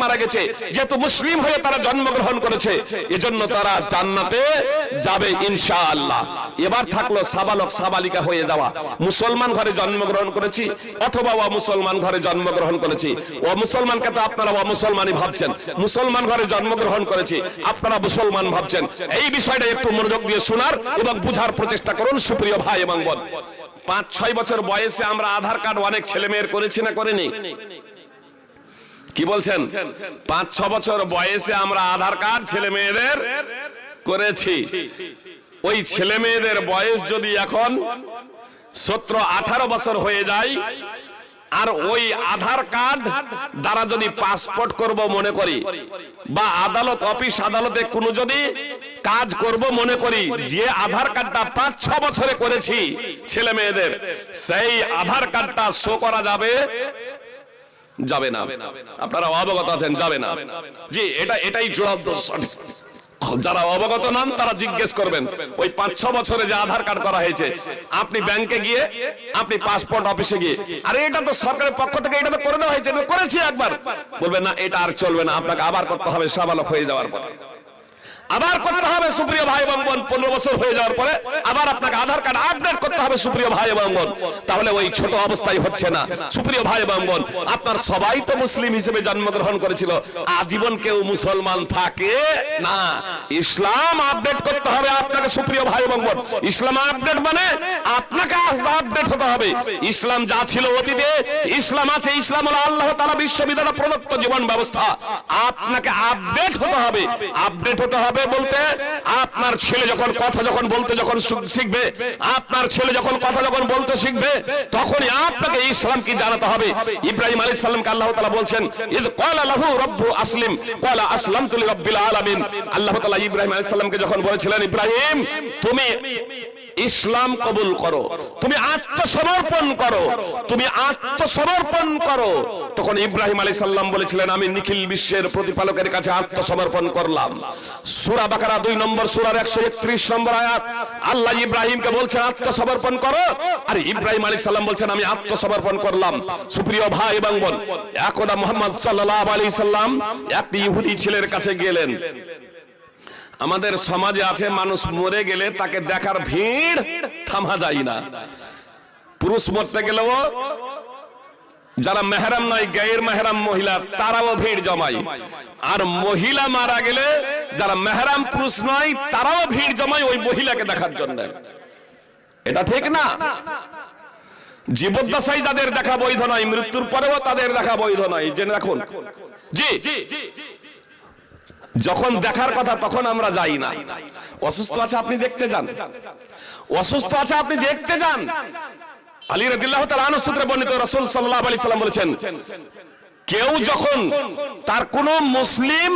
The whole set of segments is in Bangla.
মারা গেছে, যেহেতু মুসলিম হয়ে তারা জন্মগ্রহণ করেছে, এজন্য তারা জান্নাতে যাবে ইনশাআল্লাহ। এবার থাকলো সাবালক সাবালিকা হয়ে যাওয়া। মুসলমান ঘরে জন্মগ্রহণ করেছি অথবা অমুসলমান ঘরে জন্মগ্রহণ করেছি। অমুসলমানকে তো আপনারা অমুসলমানই ভাবছেন, মুসলমান ঘরে জন্মগ্রহণ করেছি আপনারা মুসলমান ভাবছেন। এই বিষয়টা একটু মনোযোগ দিয়ে শোনার এবং বুঝার প্রচেষ্টা করুন সুপ্রিয় ভাই এবং বোন। 5-6 বছর বয়সে আমরা আধার কার্ড অনেক ছেলে মেয়ের করেছি না করিনি? কি বলছেন? 5-6 বছর বয়সে আমরা আধার কার্ড ছেলে মেয়েদের করেছি। ওই ছেলে মেয়েদের বয়স যদি এখন 17-18 বছর হয়ে যায়, আর ওই আধার কার্ড দ্বারা যদি পাসপোর্ট করব মনে করি, বা আদালত অফিস আদালতে কোনো যদি কাজ করব মনে করি, যে আধার কার্ডটা 5-6 বছরে করেছি ছেলে মেয়েদের, সেই আধার কার্ডটা শো করা যাবে? যাবে না। আপনারা অবগত আছেন? যাবে না। জি, এটাই চূড়ান্ত সঠিক। যারা অবগত নন তারা জিজ্ঞেস করবেন, ওই 5-6 বছরে যে আধার কার্ড করা হয়েছে, আপনি ব্যাংকে গিয়ে, আপনি পাসপোর্ট অফিসে গিয়ে, আরে এটা তো সরকারের পক্ষ থেকে এটা তো করে দেওয়া হয়েছে, এটা করেছি একবার, বলবেন না এটা আর চলবে না, আপনাকে আবার করতে হবে সাবালক হয়ে যাওয়ার পর, আবার করতে হবে সুপ্রিয় ভাই এবং বোন। 15 বছর হয়ে যাওয়ার পরে আবার আপনাকে আধার কার্ড আপডেট করতে হবে সুপ্রিয় ভাই এবং বোন। তাহলে ওই ছোট অবস্থায় হচ্ছে না সুপ্রিয় ভাই এবং বোন। আপনার সবাই তো মুসলিম হিসেবে জন্মগ্রহণ করেছিল, আজীবন কেউ মুসলমান থাকে না। ইসলাম আপডেট করতে হবে আপনাকে সুপ্রিয় ভাই এবং বোন। ইসলাম আপডেট মানে আপনাকে আপডেট হতে হবে। ইসলাম যা ছিল অতীতে, ইসলাম আছে। ইসলাম হলো আল্লাহ তাআলা বিশ্ববিদ্যালয় প্রদত্ত জীবন ব্যবস্থা। আপনাকে আপডেট হতে হবে। আপডেট হতে হবে বলতে, আপনার ছেলে যখন কথা যখন বলতে যখন শিখবে, আপনার ছেলে যখন কথা যখন বলতে শিখবে, তখনই আপনাকে ইসলাম কি জানাতে হবে। ইব্রাহিম আলাইহিস সালামকে আল্লাহ তাআলা বলছেন, ইদ ক্বালা লাহু রাব্বু আসলিম ক্বালা আসলামতু লিরাব্বিল আলামিন। আল্লাহ তাআলা ইব্রাহিম আলাইহিস সালামকে যখন বলেছিলেন, ইব্রাহিম তুমি ইসলাম কবুল করো, তুমি আত্মসমর্পণ করো, তুমি আত্মসমর্পণ করো, তখন ইব্রাহিম আলাইহিস সালাম বলেছিলেন, আমি নিখিল বিশ্বের প্রতিপালকের কাছে আত্মসমর্পণ করলাম। সূরা বাকারা 2 নম্বর সূরার 131 নম্বর আয়াত, আল্লাহ ইব্রাহিমকে বলছেন আত্মসমর্পণ করো, আর ইব্রাহিম আলাইহিস সালাম বলছেন আমি আত্মসমর্পণ করলাম। সুপ্রিয় ভাই এবং বোন, একদা মুহাম্মদ সাল্লাল্লাহু আলাইহি সাল্লাম একটি ইহুদি ছেলের কাছে গেলেন। আমাদের সমাজে আছে, মানুষ মরে গেলে তাকে দেখার ভিড় থামা যায় না। পুরুষ মরতে গেলেও যারা মেহরাম নয়, গায়ের মেহরাম মহিলা, তারাও ভিড় জমায়। আর মহিলা মারা গেলে যারা মেহরাম পুরুষ নয়, তারাও ভিড় জমায় ওই মহিলাকে দেখার জন্য। এটা ঠিক না? জীবদ্দশায় যাদের দেখা বৈধ নয়, মৃত্যুর পরেও তাদের দেখা বৈধ নয়, জেনে রাখুন। জি, যখন দেখার কথা তখন আমরা যাই না। অসুস্থ আছে আপনি দেখতে যান, অসুস্থ আছে আপনি দেখতে যান। আলী রাদিয়াল্লাহু তাআলা আনহু সূত্রে বর্ণিত, রাসূল সাল্লাল্লাহু আলাইহি সাল্লাম বলেছেন, কেউ যখন তার কোন মুসলিম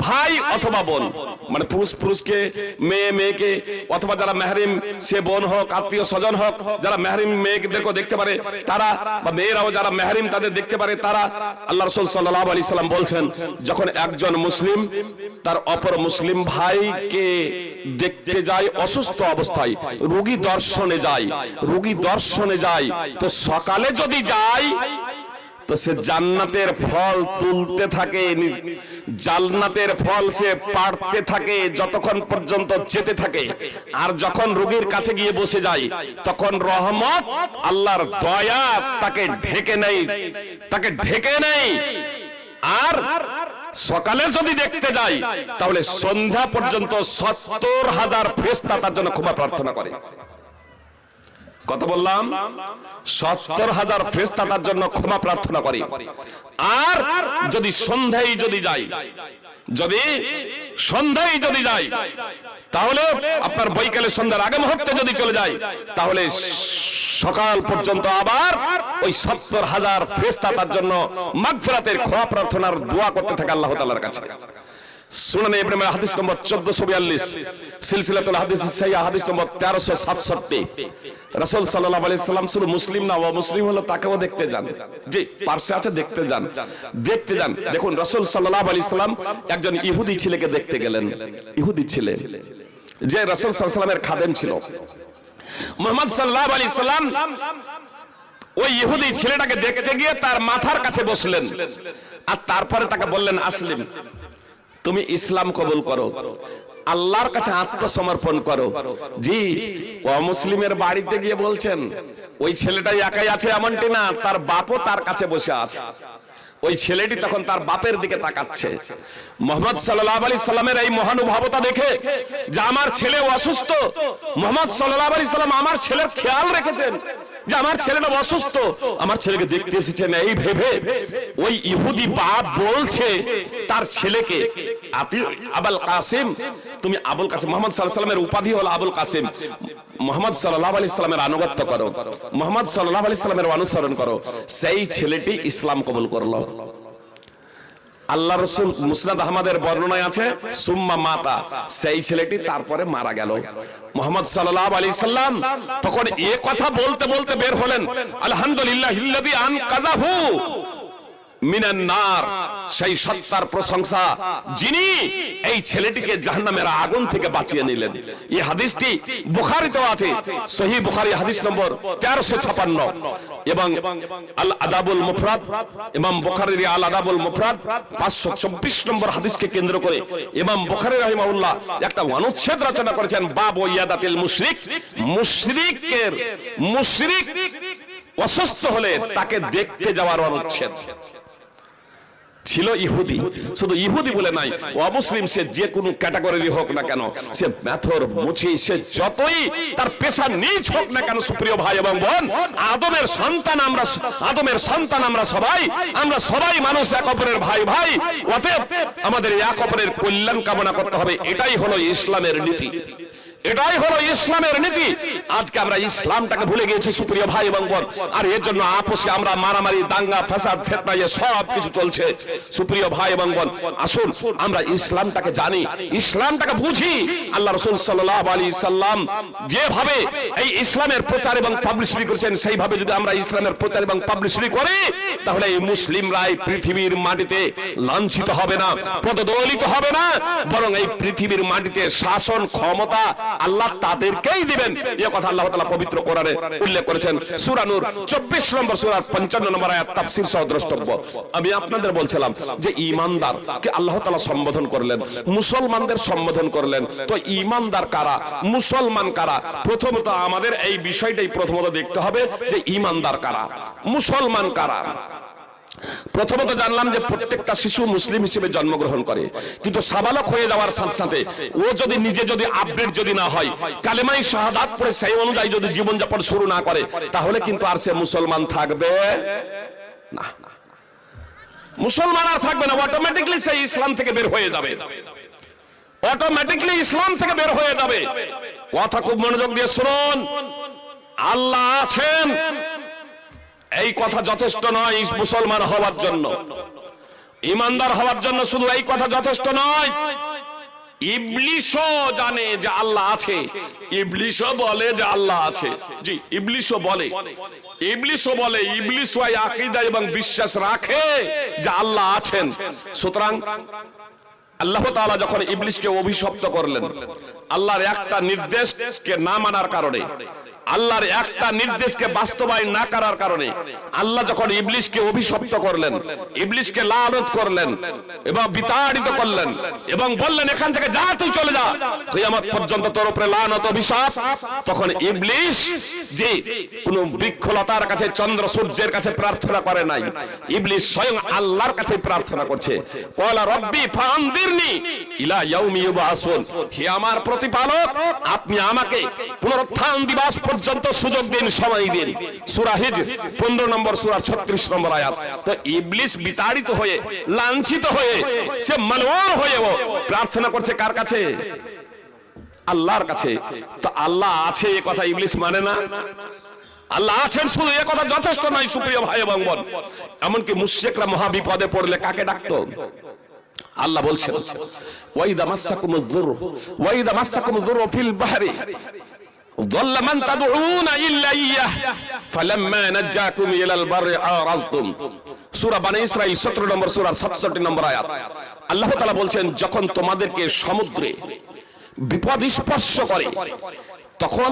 ভাই অথবা বোন, মানে পুরুষ পুরুষকে, মেয়ে মেয়েকে, অথবা যারা মেহরিম সে বোন হোক, আত্মীয় স্বজন হোক, যারা মেহরিম মেয়েদেরকে দেখতে পারে তারা, বা মেয়েরাও যারা মেহরিম তাদের দেখতে পারে তারা, আল্লাহ রাসূল সাল্লাল্লাহু আলাইহি সাল্লাম বলছেন, যখন একজন মুসলিম তার অপর মুসলিম ভাইকে দেখতে যায় অসুস্থ অবস্থায়, রোগী দর্শনে যায়, রোগী দর্শনে যায়, তো সকালে যদি যায় তো সে জান্নাতের ফল তুলতে থাকে, জান্নাতের ফল সে পাড়তে থাকে যতক্ষণ পর্যন্ত যেতে থাকে। আর যখন রোগীর কাছে গিয়ে বসে যায়, তখন রহমত, আল্লাহর দয়া তাকে ঢেকে নেয়, তাকে ঢেকে নেয়। আর সকালে যদি দেখতে যায় তাহলে সন্ধ্যা পর্যন্ত 70,000 ফেরেশতা তার জন্য ক্ষমা প্রার্থনা করে। কত বললাম? 70,000 ফেরেশতা তার জন্য ক্ষমা প্রার্থনা করে। আর যদি সন্ধ্যায় যদি যায়, যদি সন্ধ্যায় যদি যায়, তাহলে আপনার বৈকালে সন্ধ্যার আগে মুহূর্তে যদি চলে যায়, তাহলে সকাল পর্যন্ত আবার ওই 70,000 ফেরেশতা তার জন্য মাগফিরাতের ক্ষমা প্রার্থনার দোয়া করতে থাকে আল্লাহ তাআলার কাছে। সুনানে ইবনে মাজাহ হাদিস নম্বর 1442, সিলসিলাতুল হাদিস সাহিহ হাদিস নম্বর 1367। রাসূল সাল্লাল্লাহু আলাইহি সাল্লাম শুধু মুসলিম না, ও মুসলিম হলো তাকেও দেখতে যান। জি, পার্শ্বে আছে, দেখতে যান, দেখতে যান। দেখুন, রাসূল সাল্লাল্লাহু আলাইহি সাল্লাম একজন ইহুদি ছেলেকে দেখতে গেলেন। ইহুদি ছেলে যে রাসূল সাল্লাল্লাহু আলাইহি সাল্লামের খাদেম ছিল। মুহাম্মদ সাল্লাল্লাহু আলাইহি সাল্লাম ওই ইহুদি ছেলেটাকে দেখতে গিয়ে তার মাথার কাছে বসলেন, আর তারপরে তাকে বললেন, আসলিম, তুমি ইসলাম কবুল করো, আল্লাহর কাছে আত্মসমর্পণ করো। জি, অমুসলিমের বাড়িতে গিয়ে বলছেন। ওই ছেলেটাই একাই আছে এমনটি না, তার বাপও তার কাছে বসে আছে। ওই ছেলেটি তখন তার বাপের দিকে তাকাচ্ছে। মুহাম্মদ সাল্লাল্লাহু আলাইহি সাল্লামের এই মহানুভবতা দেখে যে আমার ছেলে অসুস্থ, মুহাম্মদ সাল্লাল্লাহু আলাইহি সাল্লাম আমার ছেলের খেয়াল রেখেছেন যে আমার ছেলেটা অসুস্থ, আমার ছেলেকে দেখতে এসেছেন, এই ভেবে ওই ইহুদি বাপ বলছে তার ছেলেকে, আবুল কাসিম, তুমি আবুল কাসিম, মুহাম্মদ সাল্লাল্লাহু আলাইহি সাল্লামের উপাধি হলো আবুল কাসিম, মুহাম্মদ সাল্লাল্লাহু আলাইহি সাল্লামের আনুগত্য করো, মুহাম্মদ সাল্লাল্লাহু আলাইহি সাল্লামের অনুসরণ করো। সেই ছেলেটি ইসলাম কবুল করলো। আল্লাহ রাসূল মুসনাদ আহমদের বর্ণনায় আছে, সুম্মা মাতা, সেই ছেলেটি তারপরে মারা গেল। মুহাম্মদ সাল্লাল্লাহু আলাইহি সাল্লাম তখন এই কথা বলতে বলতে বের হলেন, আলহামদুলিল্লাহিল্লাযী আনকাযাহু মিনান নার, সেই সত্তার প্রশংসা যিনি এই ছেলেটিকে জাহান্নামের আগুন থেকে বাঁচিয়ে নিলেন। এই হাদিসটি বুখারীতে আছে, সহিহ বুখারী হাদিস নম্বর 1356 এবং আল আদাবুল মুফরাদ, ইমাম বুখারীর আল আদাবুল মুফরাদ 524 নম্বর হাদিসকে কেন্দ্র করে ইমাম বুখারী রাহিমাহুল্লাহ একটা অনুচ্ছেদ রচনা করেছেন, বাব ইয়াদাতিল মুশরিক, মুশরিক অসুস্থ হলে তাকে দেখতে যাওয়ার অনুচ্ছেদ। ছিল ইহুদি, শুধু ইহুদি বলে নাই, অমুসলিম সে যে কোনো ক্যাটাগরির হোক না কেন, সে মেথর মুচি, সে যতই তার পেশা নিচ হোক না কেন, সুপ্রিয় ভাই এবং বোন, আদমের সন্তান আমরা সবাই মানুষ, এক অপরের ভাই ভাই। অতএব আমাদের এক অপরের কল্যাণ কামনা করতে হবে, এটাই হলো ইসলামের নীতি, এটাই হলো ইসলামের নীতি। আজকে আমরা ইসলামটাকে ভুলে গিয়েছি সুপ্রিয় ভাই এবং বোন, আর এর জন্য আপোষে আমরা মারামারি, দাঙ্গা, ফাসাদ, ফিতনা, সব কিছু চলছে। সুপ্রিয় ভাই এবং বোন, আসুন আমরা ইসলামটাকে জানি, ইসলামটাকে বুঝি। আল্লাহ রাসূল সাল্লাল্লাহু আলাইহি সাল্লাম যেভাবে এই ইসলামের প্রচার এবং পাবলিসিটি করেছেন, সেইভাবে যদি আমরা ইসলামের প্রচার এবং পাবলিসিটি করি, তাহলে এই মুসলিমরাই পৃথিবীর মাটিতে লাঞ্ছিত হবে না, পদদলিত হবে না, বরং এই পৃথিবীর মাটিতে শাসন ক্ষমতা আল্লাহ তাদেরকেই দিবেন। এই কথা আল্লাহ তাআলা পবিত্র কোরআনে উল্লেখ করেছেন, সূরা নূর 24 নম্বর সূরার 55 নম্বর আয়াত তাফসীর সহ দ্রষ্টব্য। আমি আপনাদের বলছিলাম যে ঈমানদারকে আল্লাহ তাআলা সম্বোধন করলেন, মুসলমানদের সম্বোধন করলেন। তো ঈমানদার কারা, মুসলমান কারা? প্রথমত আমাদের এই বিষয়টাই প্রথমত দেখতে হবে যে ঈমানদার কারা, মুসলমান কারা। প্রথমত জানলাম যে প্রত্যেকটা শিশু মুসলিম হিসেবে জন্মগ্রহণ করে, কিন্তু সাবালক হয়ে যাওয়ার সাথে সাথে ও যদি নিজে যদি আপডেট যদি না হয়, কালেমাই শাহাদাত পড়ে সেই অনুযায়ী যদি জীবনযাপন শুরু না করে, তাহলে কিন্তু আর সে মুসলমান থাকবে না, মুসলমান আর থাকবে না। অটোমেটিকলি সে ইসলাম থেকে বের হয়ে যাবে, অটোমেটিকলি ইসলাম থেকে বের হয়ে যাবে। কথা খুব মনোযোগ দিয়ে শুনুন, আল্লাহ আছেন এই কথা যথেষ্ট নয় মুসলমান হওয়ার জন্য, ঈমানদার হওয়ার জন্য শুধু এই কথা যথেষ্ট নয়। ইবলিশও জানে যে আল্লাহ আছে, ইবলিশও বলে যে আল্লাহ আছে। জি, ইবলিশও বলে, ইবলিশও এই আকীদা এবং বিশ্বাস রাখে যে আল্লাহ আছেন। সুতরাং আল্লাহ তাআলা যখন ইবলিশকে অভিশপ্ত করলেন, আল্লাহর একটা নির্দেশকে না মানার কারণে, আল্লাহর একটা নির্দেশকে বাস্তবায়ন না করার কারণে আল্লাহ যখন ইবলিশকে অভিশপ্ত করলেন, ইবলিশকে লানত করলেন এবং বিতাড়িত করলেন এবং বললেন এখান থেকে যা, তুই চলে যা, কিয়ামত পর্যন্ত তোর উপরে লানত অভিশাপ, তখন ইবলিশ যে কোন বৃক্ষলতার কাছে, চন্দ্র সূর্যের কাছে প্রার্থনা করে নাই, ইবলিশ স্বয়ং আল্লাহর কাছে প্রার্থনা করছে। ক্বালা রব্বি ফাআনদিরনি ইলা ইয়াউমি ইউবআসুন, হে আমার প্রতিপালক, আপনি আমাকে পুনরুত্থান দিবস পর্যন্ত সুযোগ দিন, সময় দিন। সূরা হিজর 15 নম্বর সূরার 36 নম্বর আয়াত। তো ইবলিশ বিতাড়িত হয়ে, লাঞ্ছিত হয়ে, সে মালউন হয়ে ও প্রার্থনা করছে কার কাছে? আল্লাহর কাছে। তো আল্লাহ আছে এই কথা ইবলিশ মানে না। আল্লাহ আছেন শুধু এই কথা যথেষ্ট নয় সুপ্রিয় ভাই এবং বোন, এমনকি মুশরিকরা মহা বিপদে পড়লে কাকে ডাকতো? আল্লাহ বলছেন ওয়াইদা মাসসাকুমুয যুররু ফিল বাহরি ضل من تدعون إلا إياه فلما نجاكم إلى البر أعرضتم। সূরা বনী ইসরাঈল 17 নম্বর সূরার 67 নম্বর আয়াত। আল্লাহ তাআলা বলছেন যখন তোমাদেরকে সমুদ্রে বিপদ স্পর্শ করে, তখন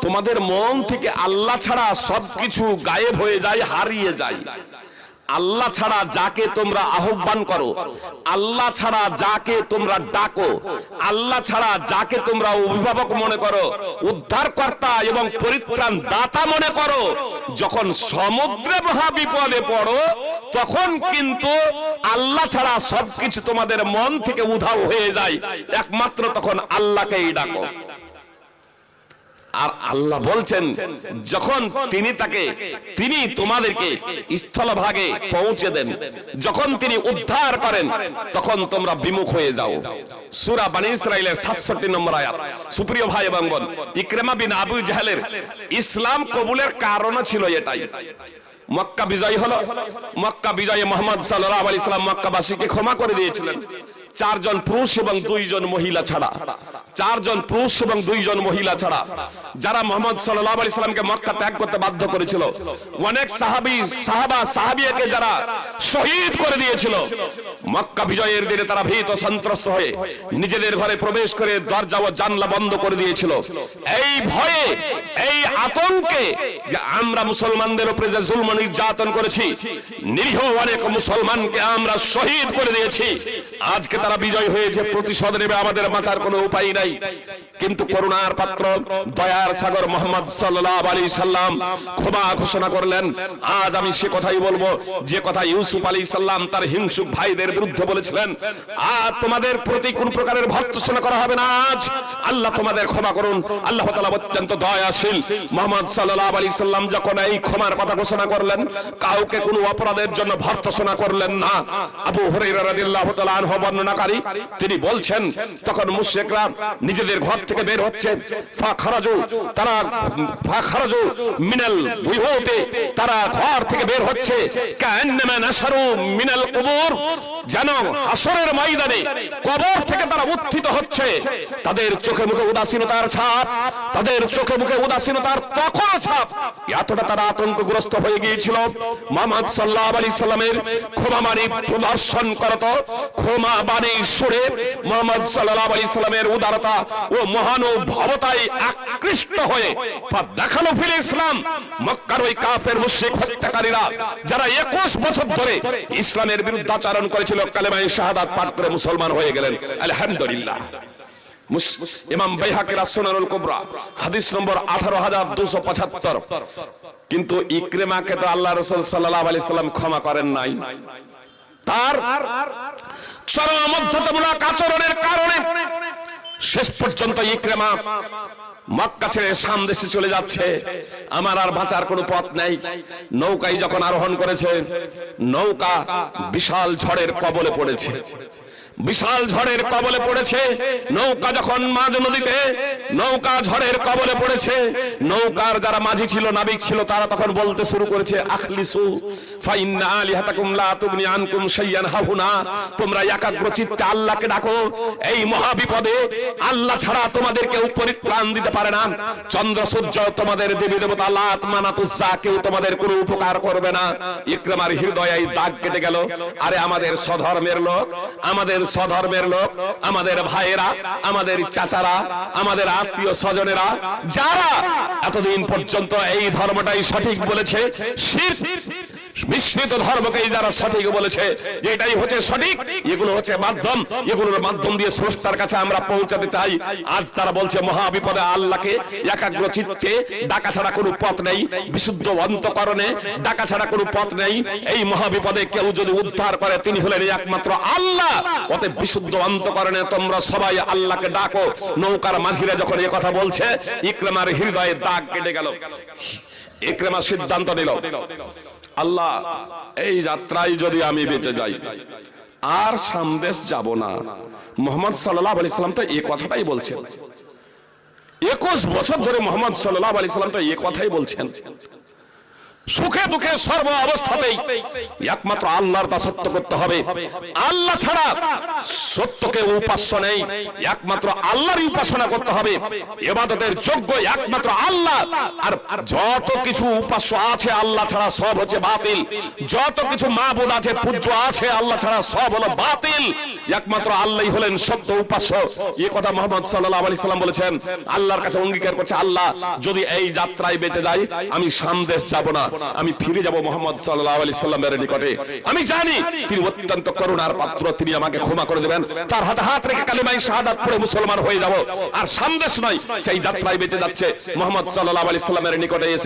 তোমাদের মন থেকে আল্লাহ ছাড়া সবকিছু গায়েব হয়ে যায়, হারিয়ে যায়। আল্লাহ ছাড়া যাকে তোমরা আহ্বান করো, আল্লাহ ছাড়া যাকে তোমরা ডাকো, আল্লাহ ছাড়া যাকে তোমরা অভিভাবক মনে করো, উদ্ধারকর্তা এবং পরিত্রাণ দাতা মনে করো, যখন সমুদ্রে মহা বিপদে পড়ো তখন কিন্তু আল্লাহ ছাড়া সবকিছু তোমাদের মন থেকে উধাও হয়ে যায়, একমাত্র তখন আল্লাহকেই ডাকো। আর আল্লাহ বলছেন যখন তিনি তোমাদেরকে স্থলভাগে পৌঁছে দেন, যখন তিনি উদ্ধার করেন, তখন তোমরা বিমুখ হয়ে যাও। সূরা বনী ইসরাঈলের 67 নম্বর আয়াত। সুপ্রিয় ভাই এবং বোন, ইকরামা বিন আবু জাহলের ইসলাম কবুলের কারণ ছিল এটাই। মক্কা বিজয় হলো, মক্কা বিজয়ে মুহাম্মদ সাল্লাল্লাহু আলাইহি সাল্লাম মক্কাবাসীকে ক্ষমা করে দিয়েছিলেন। 4 জন পুরুষ এবং 2 জন মহিলা ছাড়া, 4 জন পুরুষ এবং 2 জন মহিলা ছাড়া, যারা মুহাম্মদ সাল্লাল্লাহু আলাইহি সাল্লামকে মক্কা ত্যাগ করতে বাধ্য করেছিল। অনেক সাহাবিয়াকে যারা শহীদ করে দিয়েছিল। মক্কা বিজয়ের দিনে তারা ভীত সন্ত্রস্ত হয়ে নিজেদের ঘরে প্রবেশ করে দরজা ও জানলা বন্ধ করে দিয়েছিল, এই ভয়ে, এই আতঙ্কে যে আমরা মুসলমানদের উপরে যে জুলম নির্যাতন করেছি, নিরীহ অনেক মুসলমানকে আমরা শহীদ করে দিয়েছি, আজকে তারা বিজয় হয়েছে, প্রতিশোধ নেবে, আমাদের বাঁচার কোনো উপায় নাই। কিন্তু করুণার পাত্র দয়ার সাগর মুহাম্মদ সাল্লাল্লাহু আলাইহি সাল্লাম ক্ষমা ঘোষণা করলেন। আজ আমি সে কথাই বলবো যে কথা ইউসুফ আলাইহিস সালাম তার হিংসুক ভাইদের বিরুদ্ধে বলেছিলেন, আজ তোমাদের প্রতি কোন প্রকারের ভর্ৎসনা করা হবে না, আজ আল্লাহ তোমাদের ক্ষমা করুন। আল্লাহ তাআলা অত্যন্ত দয়াশীল। মুহাম্মদ সাল্লাল্লাহু আলাইহি সাল্লাম যখন এই ক্ষমার কথা ঘোষণা করলেন, কাউকে কোনো অপরাধের জন্য ভর্ৎসনা করলেন না। আবু হুরায়রা রাদিয়াল্লাহু তাআলা আনহু বর্ণনাকারী, তিনি বলছেন তখন মুশরিকরা নিজেদের ঘর থেকে বের হচ্ছে, ফাখারাজু মিনাল বুয়ুতি, তারা ঘর থেকে বের হচ্ছে, কান্নামা নাশারু মিনাল কুবুর, যেন হাসরের ময়দানে কবর থেকে তারা উত্থিত হচ্ছে। তাদের চোখে মুখে উদাসীনতার ছাপ, তাদের চোখে মুখে উদাসীনতার তখন ছাপ, এতটা তারা আতঙ্কগ্রস্ত হয়ে গিয়েছিল। মুহাম্মদ সাল্লাল্লাহু আলাইহি সাল্লামের ক্ষমা বাণী প্রদর্শন করত, ক্ষমা বাণী শুনে মুহাম্মদ সাল্লাল্লাহু আলাইহি সাল্লামের উদারতা ও মহানুভবতায় আকৃষ্ট হয়ে দেখানো ফিল ইসলাম। মক্কার ওই কাফের মুশরিক হত্যাকারীরা যারা 21 বছর ধরে ইসলামের বিরুদ্ধাচরণ করেছিল, কালেমায়ে শাহাদাত পাঠ করে মুসলমান হয়ে গেলেন, আলহামদুলিল্লাহ। ইমাম বাইহাকির সুনানুল কুবরা হাদিস নম্বর 18275। কিন্তু ইকরিমাকে তো আল্লাহ রাসূল সাল্লাল্লাহু আলাইহি সাল্লাম ক্ষমা করেন নাই। তার চরম মধ্যমূলক আচরণের কারণে শেষ পর্যন্ত ইকরিমা মক্কা ছেড়ে শাম দেশে চলে যাচ্ছে। আমার আর বাঁচার কোনো পথ নেই। নৌকায় যখন আরোহণ করেছে, নৌকা বিশাল ঝড়ের কবলে পড়েছে, বিশাল ঝড়ের কবলে পড়েছে। নৌকা যখন মাঝ নদীতে নৌকা ঝড়ের কবলে পড়েছে, নৌকার যারা মাঝি ছিল, নাবিক ছিল, তারা তখন বলতে শুরু করেছে, আখলিসু ফাইন্না আলিহাতাকুম লা তুগনি আনকুম শাইয়ান হাহুনা, তোমরা একাগ্র চিত্তে আল্লাহকে ডাকো, এই মহা বিপদে আল্লাহ ছাড়া তোমাদের কেউ পরিত্রাণ দিতে পারে না। চন্দ্র সূর্য, তোমাদের দেবী দেবতা লাত মানাত উজ্জা, কেউ তোমাদের কোনো উপকার করবে না। ইকরামার হৃদয়ে দাগ কেটে গেল। আরে আমাদের স্বধর্মের লোক, আমাদের স্বধর্মের লোক, আমাদের ভাইয়েরা, আমাদের চাচারা, আমাদের আত্মীয় স্বজনেরা, যারা এতদিন পর্যন্ত এই ধর্মটাই সঠিক বলেছে, শিরক মিশ্রিত ধর্মকেই যারা সঠিক বলেছে যে এটাই হচ্ছে সঠিক, এগুলো হচ্ছে মাধ্যম, এগুলোর মাধ্যম দিয়ে স্রষ্টার কাছে আমরা পৌঁছাতে চাই। আজ তারা বলছে মহা বিপদে আল্লাহকে একাগ্র চিত্তে ডাকা ছাড়া কোনো পথ নেই, বিশুদ্ধ অন্তঃকরণে ডাকা ছাড়া কোনো পথ নেই। এই মহা বিপদে কেউ যদি উদ্ধার করে, তিনি হলেন একমাত্র আল্লাহ। অতএব বিশুদ্ধ অন্তঃকরণে তোমরা সবাই আল্লাহকে ডাকো। নৌকার মাঝিরা যখন এই কথা বলছে, ইকরামার হৃদয়ে দাগ কেটে গেল। ইকরামা সিদ্ধান্ত নিল, আল্লাহ, এই যাত্রায় যদি আমি বেঁচে যাই আর সামদেশ যাব না। মুহাম্মদ সাল্লাল্লাহু আলাইহি সাল্লাম তো এই কথাটাই বলছেন। 21 বছর ধরে মুহাম্মদ সাল্লাল্লাহু আলাইহি সাল্লাম তো এই কথাই বলছেন। সুখে দুঃখে সর্ব অবস্থাতেই একমাত্র আল্লাহর দাসত্ব করতে হবে। আল্লাহ ছাড়া সত্যকে উপাস্য নেই, একমাত্র আল্লাহরই উপাসনা করতে হবে। ইবাদতের যোগ্য একমাত্র আল্লাহ, আর যত কিছু উপাস্য আছে আল্লাহ ছাড়া সব হচ্ছে বাতিল। যত কিছু মাবুদ আছে পূজ্য আছে আল্লাহ ছাড়া সব হলো বাতিল। একমাত্র আল্লাহই হলেন সত্য উপাস্য। এই কথা মুহাম্মদ সাল্লাল্লাহু আলাইহি সাল্লাম বলেছেন। আল্লাহর কাছে অঙ্গীকার করছে, আল্লাহ যদি এই যাত্রায় বেঁচে যাই আমি সামদেশ যাব না, আমি ফিরে যাব মুহাম্মদ সাল্লাল্লাহু আলাইহি সাল্লামের নিকটে। আমি জানি তিনি অত্যন্ত করুণার পাত্র, তিনি আমাকে ক্ষমা করে দেবেন। তার হাতে হাত রেখে কালিমায়ে শাহাদাত পড়ে মুসলমান হয়ে যাব। আর সামদেশ নয়, সেই যাত্রায় বেঁচে যাচ্ছে মুহাম্মদ সাল্লাল্লাহু আলাইহি সাল্লামের নিকটে এসে